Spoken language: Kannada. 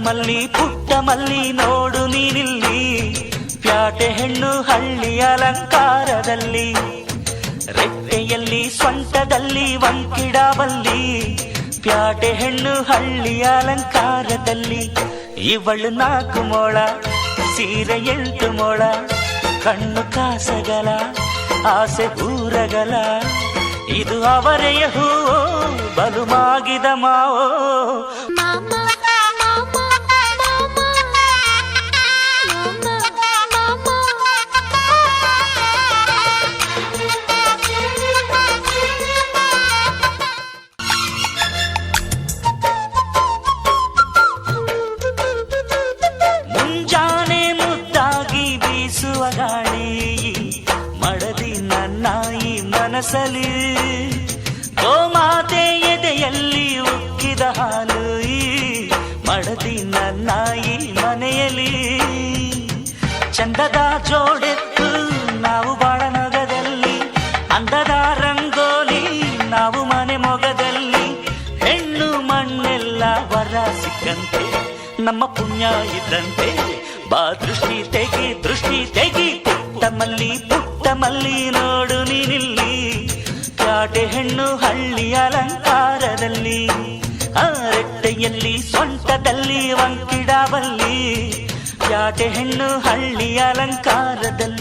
ಮಲ್ಲಿ ಪುಟ್ಟ ಮಲ್ಲಿ ನೋಡು ನೀನಿಲ್ಲಿ, ಪ್ಯಾಟೆ ಹೆಣ್ಣು ಹಳ್ಳಿ ಅಲಂಕಾರದಲ್ಲಿ, ರೆಟ್ಟೆಯಲ್ಲಿ ಸೊಂಟದಲ್ಲಿ ವಂಕಿಡಬಲ್ಲಿ, ಪ್ಯಾಟೆ ಹೆಣ್ಣು ಹಳ್ಳಿ ಅಲಂಕಾರದಲ್ಲಿ. ಇವಳು 4 ಮೊಳ ಸೀರೆ 8 ಮೊಳ, ಕಣ್ಣು ಕಾಸಗಲ ಆಸೆ ಊರಗಲ, ಇದು ಅವರೆಯ ಹೂವೋ ಬಲು ಮಾಗಿದ ಮಾವೋ. ಮುಂಜಾನೆ ಮುದ್ದಾಗಿ ಬೀಸುವ ಗಾಳಿ, ಮಡದಿ ನನ್ನಾಯಿ ಮನಸಲಿ, ಗೋಮಾತೆ ಎದೆಯಲ್ಲಿ ಉಕ್ಕಿದ ಹಾಲು, ಮಡದಿ ನನ್ನಾಯಿ ಮನೆಯಲ್ಲಿ. ಚಂದದ ಜೋಡೆತ್ತು ನಾವು ಬಾಳ ನಗದಲ್ಲಿ, ಅಂದದ ರಂಗೋಲಿ ನಾವು ಮನೆ ಮೊಗದಲ್ಲಿ, ಹೆಣ್ಣು ಮಣ್ಣೆಲ್ಲ ವರ ಸಿಕ್ಕಂತೆ ನಮ್ಮ ಪುಣ್ಯ ಇದ್ದಂತೆ. ಬಾ ದೃಷ್ಟಿ ತೆಗಿ ಪುಟ್ಟ ಮಲ್ಲಿ ನೋಡು ನೀನಿಲ್ಲಿ, ಪ್ಯಾಟೆ ಹೆಣ್ಣು ಹಳ್ಳಿ ಅಲಂಕಾರದಲ್ಲಿ, ರೆಟ್ಟೆಯಲ್ಲಿ ಸೊಂಟದಲ್ಲಿ ವಂಕಿಡಬಲ್ಲಿ, ಪ್ಯಾಟೆ ಹೆಣ್ಣು ಹಳ್ಳಿ ಅಲಂಕಾರದಲ್ಲಿ.